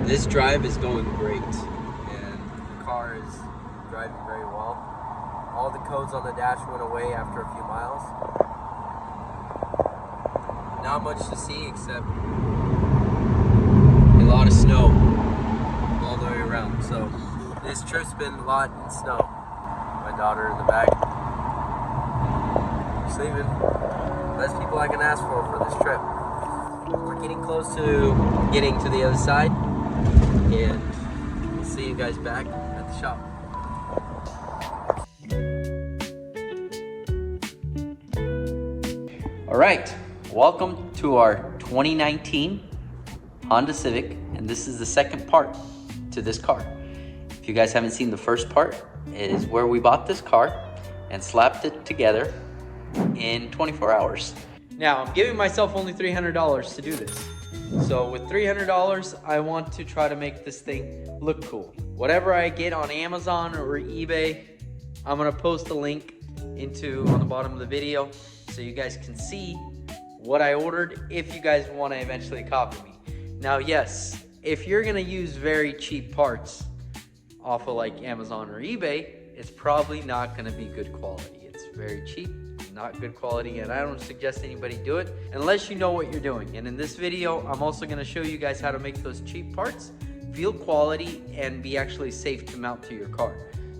This drive is going great, and the car is driving very well. All the codes on the dash went away after a few miles. Not much to see except a lot of snow all the way around. So this trip's been a lot in snow. My daughter in the back. Just leaving less people I can ask for this trip. We're getting close to getting to the other side, and we'll see you guys back at the shop. All right, welcome to our 2019 Honda Civic, and this is the second part to this car. If you guys haven't seen the first part, it is where we bought this car and slapped it together in 24 hours. Now, I'm giving myself only $300 to do this. So with $300, I want to try to make this thing look cool. Whatever I get on Amazon or eBay, I'm gonna post a link on the bottom of the video so you guys can see what I ordered if you guys wanna eventually copy me. Now, yes, if you're gonna use very cheap parts off of like Amazon or eBay, it's probably not gonna be good quality. It's very cheap, not good quality, and I don't suggest anybody do it unless you know what you're doing. And in this video, I'm also gonna show you guys how to make those cheap parts feel quality and be actually safe to mount to your car.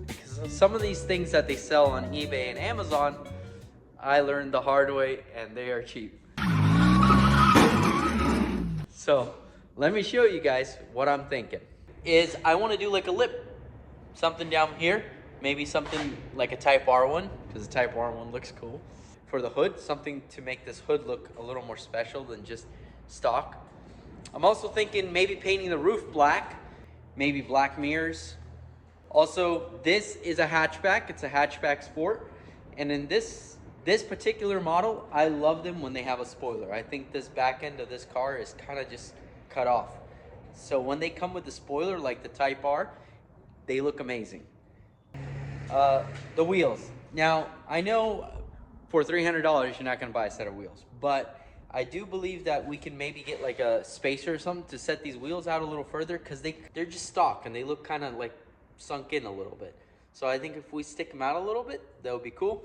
Because some of these things that they sell on eBay and Amazon, I learned the hard way, and they are cheap. So let me show you guys what I'm thinking. I wanna do like a lip, something down here, maybe something like a Type R one, because the Type R one looks cool. For the hood, something to make this hood look a little more special than just stock. I'm also thinking maybe painting the roof black, maybe black mirrors. Also, this is a hatchback. It's a hatchback sport. And in this particular model, I love them when they have a spoiler. I think this back end of this car is kind of just cut off. So when they come with the spoiler, like the Type R, they look amazing. The wheels. Now, I know for $300, you're not gonna buy a set of wheels, but I do believe that we can maybe get like a spacer or something to set these wheels out a little further, because they're just stock and they look kind of like sunk in a little bit. So I think if we stick them out a little bit, that would be cool.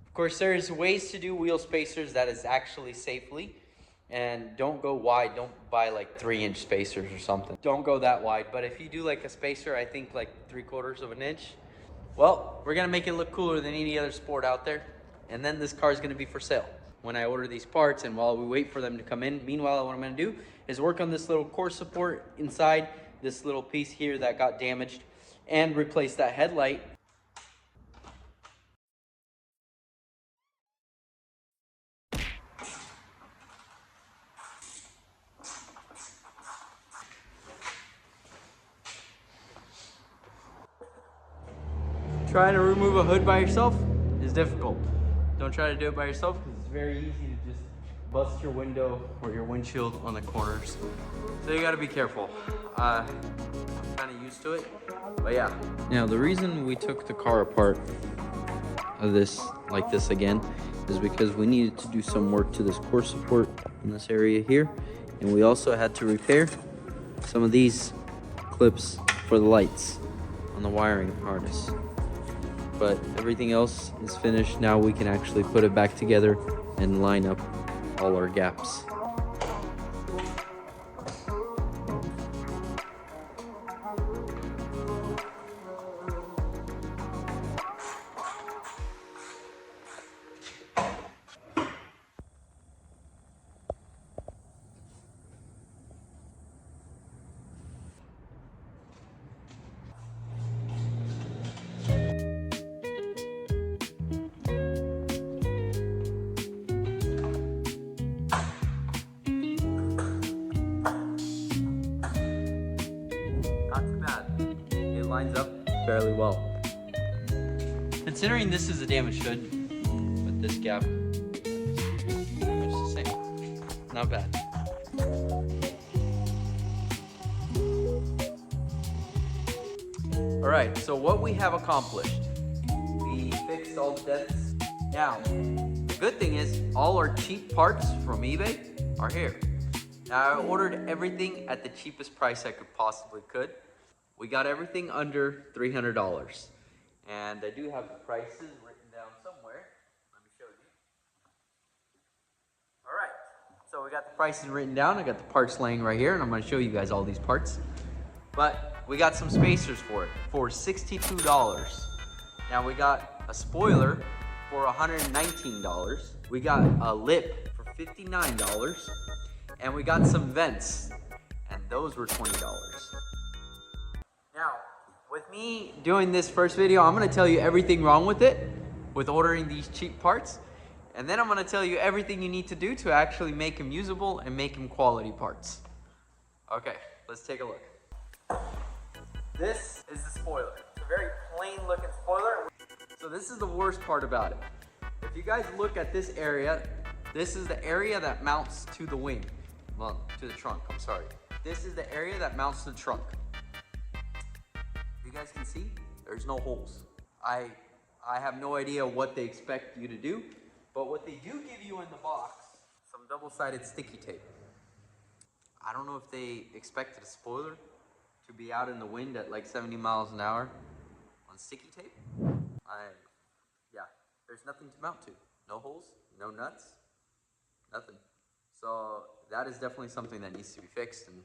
Of course, there's ways to do wheel spacers that is actually safely, and don't go wide. Don't buy like 3-inch spacers or something. Don't go that wide, but if you do like a spacer, I think like 3/4 of an inch, well, we're gonna make it look cooler than any other sport out there. And then this car is gonna be for sale when I order these parts, and while we wait for them to come in. Meanwhile, what I'm gonna do is work on this little core support inside this little piece here that got damaged, and replace that headlight. Trying to remove a hood by yourself is difficult. Don't try to do it by yourself, because it's very easy to just bust your window or your windshield on the corners. So you gotta be careful. I'm kind of used to it, but yeah. Now, the reason we took the car apart like this again is because we needed to do some work to this core support in this area here, and we also had to repair some of these clips for the lights on the wiring harness. But everything else is finished. Now we can actually put it back together and line up all our gaps. Lines up fairly well. Considering this is a damaged hood, with this gap pretty much the same. Not bad. All right, so what we have accomplished, we fixed all the dents. Now, the good thing is all our cheap parts from eBay are here. Now, I ordered everything at the cheapest price I could. We got everything under $300. And I do have the prices written down somewhere. Let me show you. All right, so we got the prices written down. I got the parts laying right here, and I'm gonna show you guys all these parts. But we got some spacers for it for $62. Now we got a spoiler for $119. We got a lip for $59. And we got some vents, and those were $20. Now, with me doing this first video, I'm gonna tell you everything wrong with it, with ordering these cheap parts. And then I'm gonna tell you everything you need to do to actually make them usable and make them quality parts. Okay, let's take a look. This is the spoiler. It's a very plain looking spoiler. So this is the worst part about it. If you guys look at this area, this is the area that mounts to the wing. Well, to the trunk, I'm sorry. This is the area that mounts to the trunk. You guys can see, there's no holes. I have no idea what they expect you to do, but what they do give you in the box, some double-sided sticky tape. I don't know if they expected a spoiler to be out in the wind at like 70 miles an hour on sticky tape. Yeah, there's nothing to mount to. No holes, no nuts, nothing. So that is definitely something that needs to be fixed, and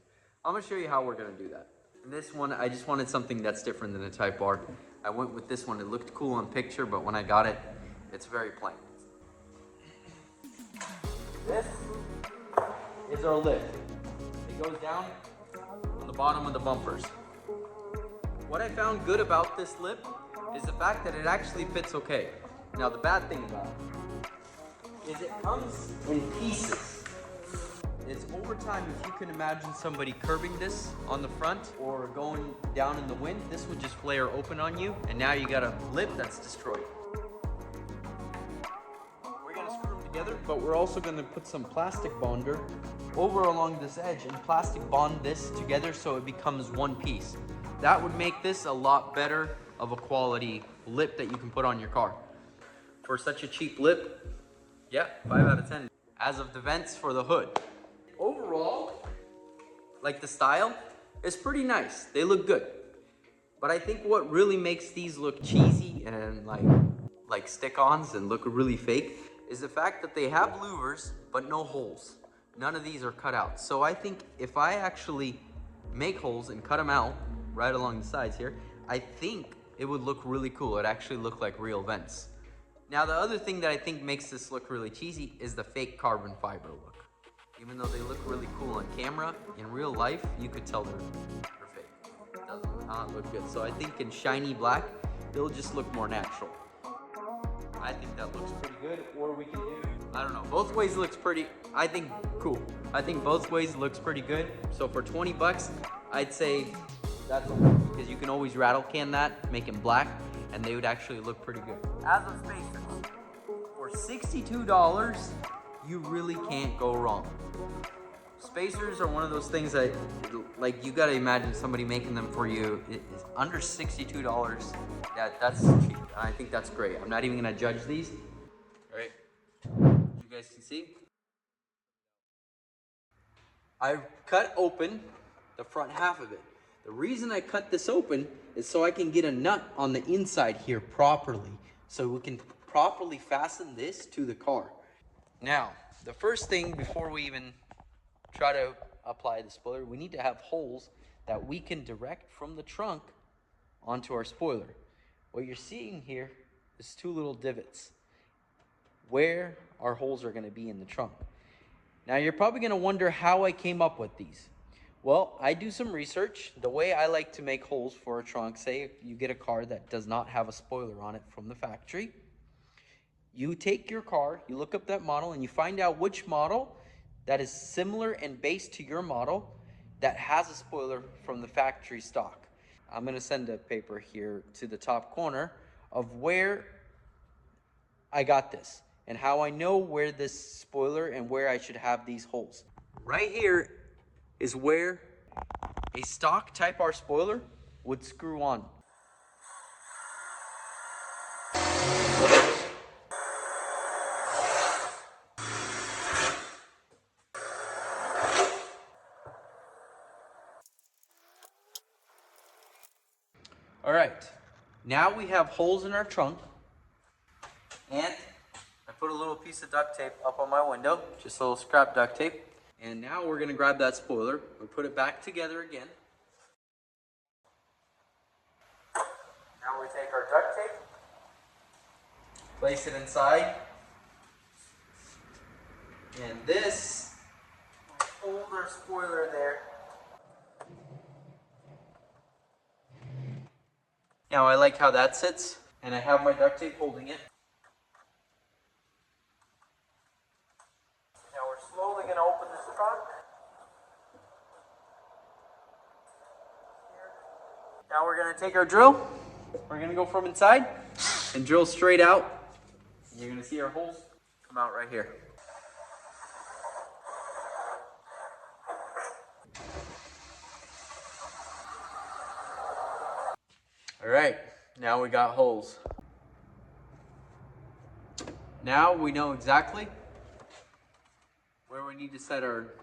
I'm gonna show you how we're gonna do that. And this one, I just wanted something that's different than a Type R. I went with this one. It looked cool on picture, but when I got it, it's very plain. This is our lid. It goes down on the bottom of the bumpers. What I found good about this lip is the fact that it actually fits okay. Now the bad thing about it is it comes in pieces. It's over time, if you can imagine somebody curbing this on the front or going down in the wind, this would just flare open on you, and now you got a lip that's destroyed. We're gonna screw them together, but we're also gonna put some plastic bonder over along this edge and plastic bond this together so it becomes one piece. That would make this a lot better of a quality lip that you can put on your car. For such a cheap lip, yeah, 5 out of 10. As of the vents for the hood. Overall, like the style, is pretty nice. They look good. But I think what really makes these look cheesy and like stick-ons and look really fake is the fact that they have louvers, but no holes. None of these are cut out. So I think if I actually make holes and cut them out right along the sides here, I think it would look really cool. It actually look like real vents. Now the other thing that I think makes this look really cheesy is the fake carbon fiber look. Even though they look really cool on camera, in real life, you could tell they're fake. It doesn't not look good. So I think in shiny black, they'll just look more natural. I think that looks pretty good. Or we can do, I don't know, both ways looks pretty, I think, cool. I think both ways looks pretty good. So for 20 bucks, I'd say that's okay, because you can always rattle can that, make them black, and they would actually look pretty good. As of spacers, for $62, you really can't go wrong. Spacers are one of those things that, like, you gotta imagine somebody making them for you. It's under $62. That's cheap. And I think that's great. I'm not even gonna judge these. All right, you guys can see. I cut open the front half of it. The reason I cut this open is so I can get a nut on the inside here properly, so we can properly fasten this to the car. Now, the first thing before we even try to apply the spoiler, we need to have holes that we can direct from the trunk onto our spoiler. What you're seeing here is 2 little divots where our holes are going to be in the trunk. Now, you're probably going to wonder how I came up with these. Well, I do some research. The way I like to make holes for a trunk, say if you get a car that does not have a spoiler on it from the factory, you take your car, you look up that model, and you find out which model that is similar and based to your model that has a spoiler from the factory stock. I'm gonna send a paper here to the top corner of where I got this and how I know where this spoiler and where I should have these holes. Right here is where a stock Type R spoiler would screw on. All right, now we have holes in our trunk, and I put a little piece of duct tape up on my window, just a little scrap duct tape. And now we're gonna grab that spoiler and put it back together again. Now we take our duct tape, place it inside, and this will hold our spoiler there. Now I like how that sits, and I have my duct tape holding it. Now we're slowly going to open this trunk. Now we're going to take our drill. We're going to go from inside and drill straight out. And you're going to see our holes come out right here. All right, now we got holes. Now we know exactly where we need to set our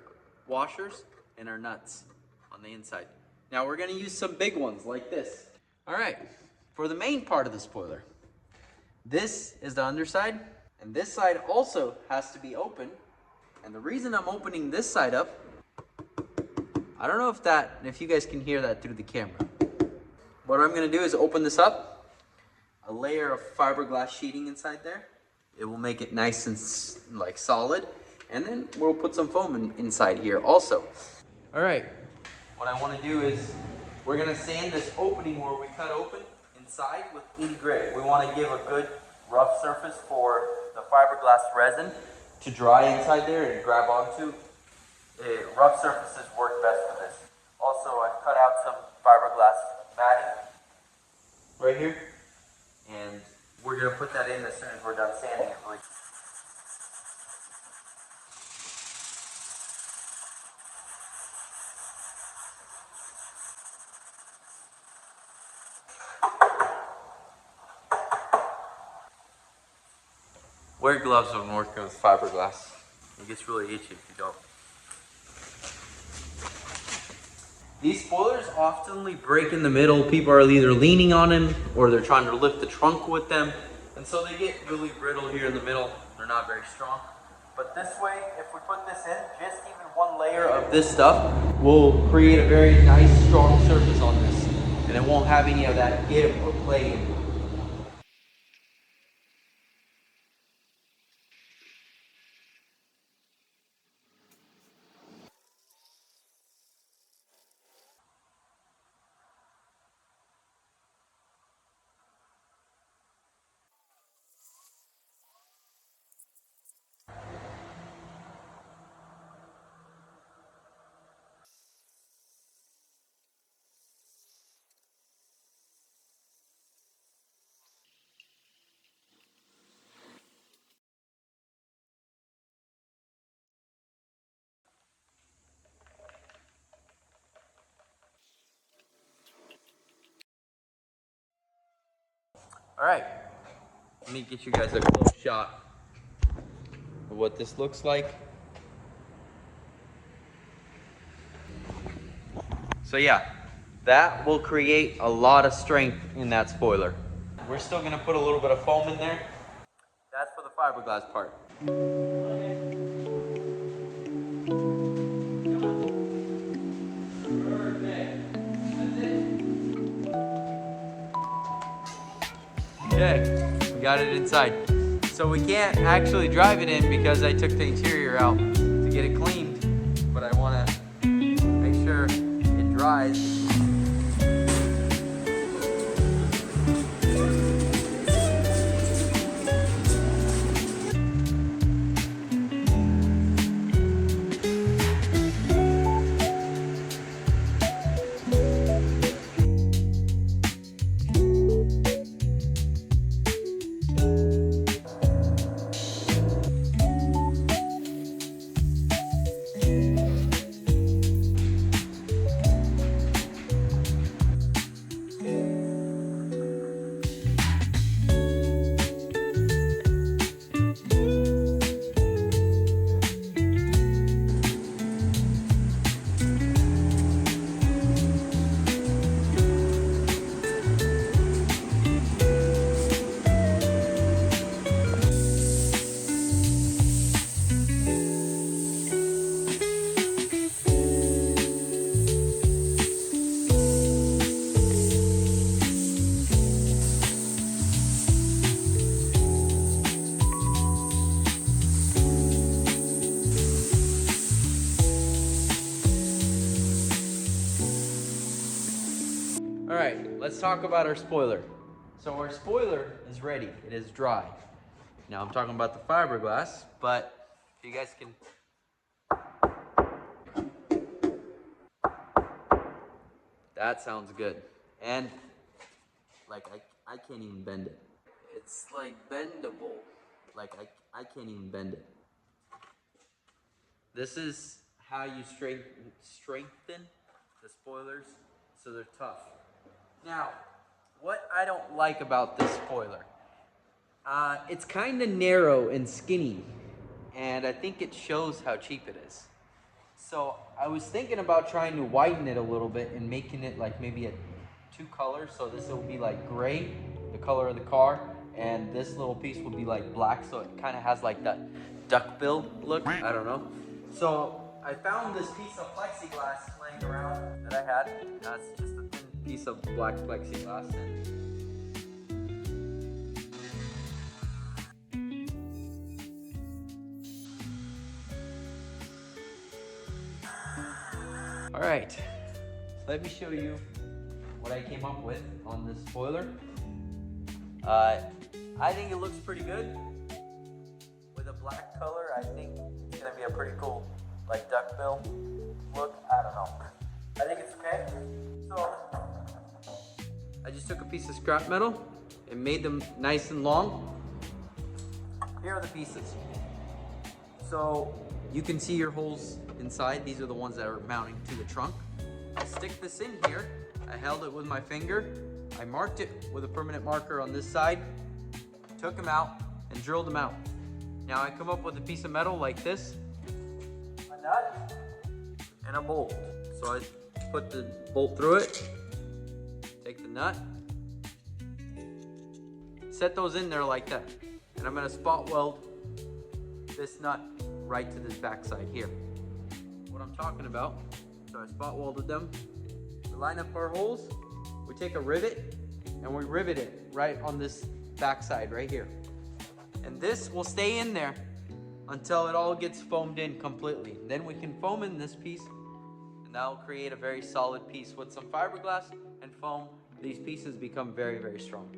washers and our nuts on the inside. Now we're gonna use some big ones like this. All right, for the main part of the spoiler, this is the underside, and this side also has to be open. And the reason I'm opening this side up, I don't know if you guys can hear that through the camera. What I'm gonna do is open this up, a layer of fiberglass sheeting inside there. It will make it nice and like solid. And then we'll put some foam inside here also. All right, what I wanna do is we're gonna sand this opening where we cut open inside with clean grit. We wanna give a good rough surface for the fiberglass resin to dry inside there and grab onto. Rough surfaces work best for this. Also, I've cut out some fiberglass matting right here, and we're going to put that in as soon as we're done sanding it. Wear gloves when working with fiberglass. It gets really itchy if you don't. These spoilers often break in the middle. People are either leaning on them or they're trying to lift the trunk with them. And so they get really brittle here in the middle. They're not very strong. But this way, if we put this in, just even one layer of this stuff will create a very nice, strong surface on this. And it won't have any of that give or play in it. All right, let me get you guys a close shot of what this looks like. So yeah, that will create a lot of strength in that spoiler. We're still gonna put a little bit of foam in there. That's for the fiberglass part. Okay, we got it inside. So we can't actually drive it in because I took the interior out to get it cleaned, but I want to make sure it dries. All right, let's talk about our spoiler. So our spoiler is ready. It is dry. Now I'm talking about the fiberglass, but if you guys can. That sounds good. And like I can't even bend it. It's like bendable. Like I can't even bend it. This is how you strengthen the spoilers so they're tough. Now, what I don't like about this spoiler, it's kind of narrow and skinny, and I think it shows how cheap it is. So I was thinking about trying to widen it a little bit and making it like maybe a two colors. So this will be like gray, the color of the car, and this little piece will be like black. So it kind of has like that duckbill look. I don't know. So I found this piece of plexiglass laying around that I had. That's just a thin piece of black plexiglass. All right, let me show you what I came up with on this spoiler. I think it looks pretty good. With a black color, I think it's gonna be a pretty cool, like duckbill look. I don't know. I think it's okay. So, I just took a piece of scrap metal and made them nice and long. Here are the pieces. So, you can see your holes inside. These are the ones that are mounting to the trunk. I stick this in here. I held it with my finger. I marked it with a permanent marker on this side, took them out, and drilled them out. Now I come up with a piece of metal like this, a nut, and a bolt. So I put the bolt through it, take the nut, set those in there like that. And I'm gonna spot weld this nut right to this backside here. What I'm talking about, so I spot welded them. We line up our holes, we take a rivet, and we rivet it right on this backside right here. And this will stay in there until it all gets foamed in completely. Then we can foam in this piece, and that will create a very solid piece. With some fiberglass and foam, these pieces become very, very strong.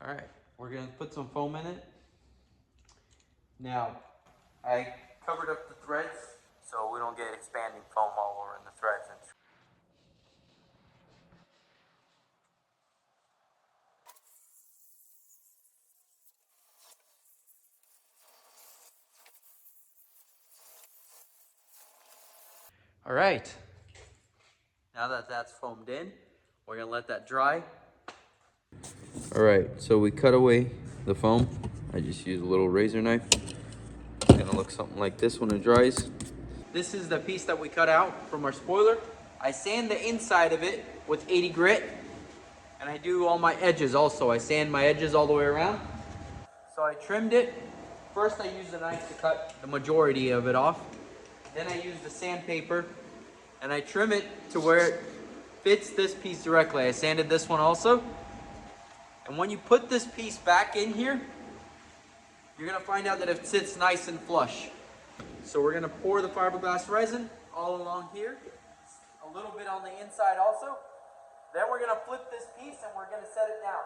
All right, we're gonna put some foam in it. Now, I covered up the threads so we don't get expanding foam all over in the threads. All right, now that that's foamed in, we're gonna let that dry. All right, so we cut away the foam. I just used a little razor knife. It's gonna look something like this when it dries. This is the piece that we cut out from our spoiler. I sand the inside of it with 80 grit, and I do all my edges also. I sand my edges all the way around. So I trimmed it. First I used a knife to cut the majority of it off. Then I use the sandpaper and I trim it to where it fits this piece directly. I sanded this one also. And when you put this piece back in here, you're gonna find out that it sits nice and flush. So we're gonna pour the fiberglass resin all along here, a little bit on the inside also. Then we're gonna flip this piece and we're gonna set it down.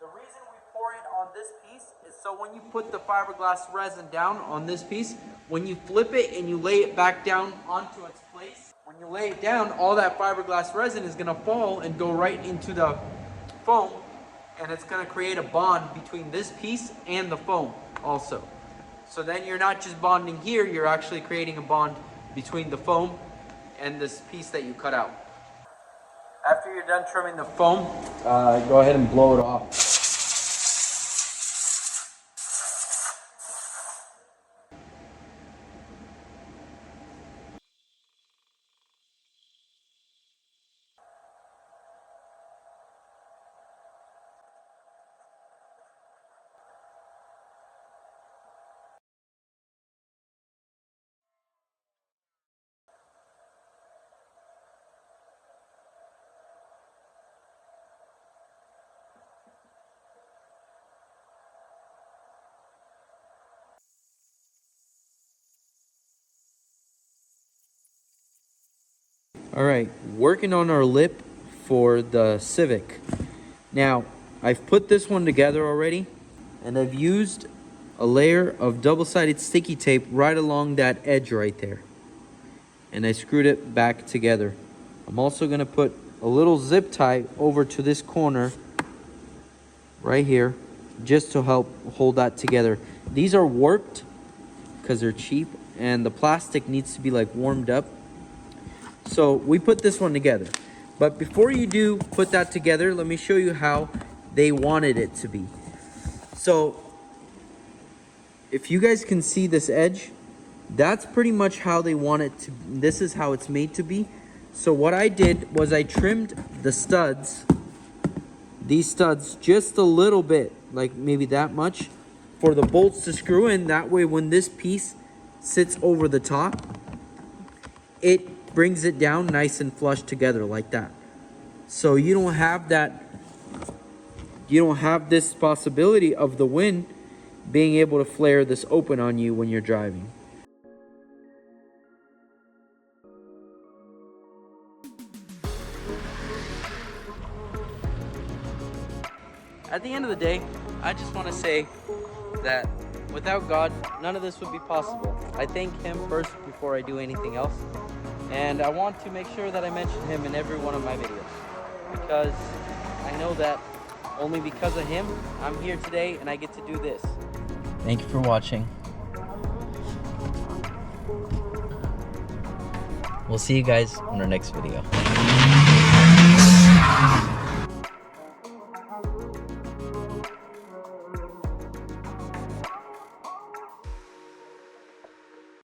The reason we pour it on this piece is so when you put the fiberglass resin down on this piece, when you flip it and you lay it back down onto its place, when you lay it down, all that fiberglass resin is gonna fall and go right into the foam, and it's gonna create a bond between this piece and the foam also. So then you're not just bonding here, you're actually creating a bond between the foam and this piece that you cut out. After you're done trimming the foam, go ahead and blow it off. All right, working on our lip for the Civic. Now, I've put this one together already, and I've used a layer of double-sided sticky tape right along that edge right there. And I screwed it back together. I'm also gonna put a little zip tie over to this corner right here, just to help hold that together. These are warped because they're cheap, and the plastic needs to be like warmed up. So we put this one together. But before you do put that together, let me show you how they wanted it to be. So if you guys can see this edge, that's pretty much how they want it to. This is how it's made to be. So what I did was I trimmed the studs, these studs, just a little bit, like maybe that much, for the bolts to screw in. That way when this piece sits over the top, it brings it down nice and flush together like that. So you don't have that, you don't have this possibility of the wind being able to flare this open on you when you're driving. At the end of the day, I just want to say that without God, none of this would be possible. I thank Him first before I do anything else. And I want to make sure that I mention Him in every one of my videos, because I know that only because of Him, I'm here today and I get to do this. Thank you for watching. We'll see you guys on our next video.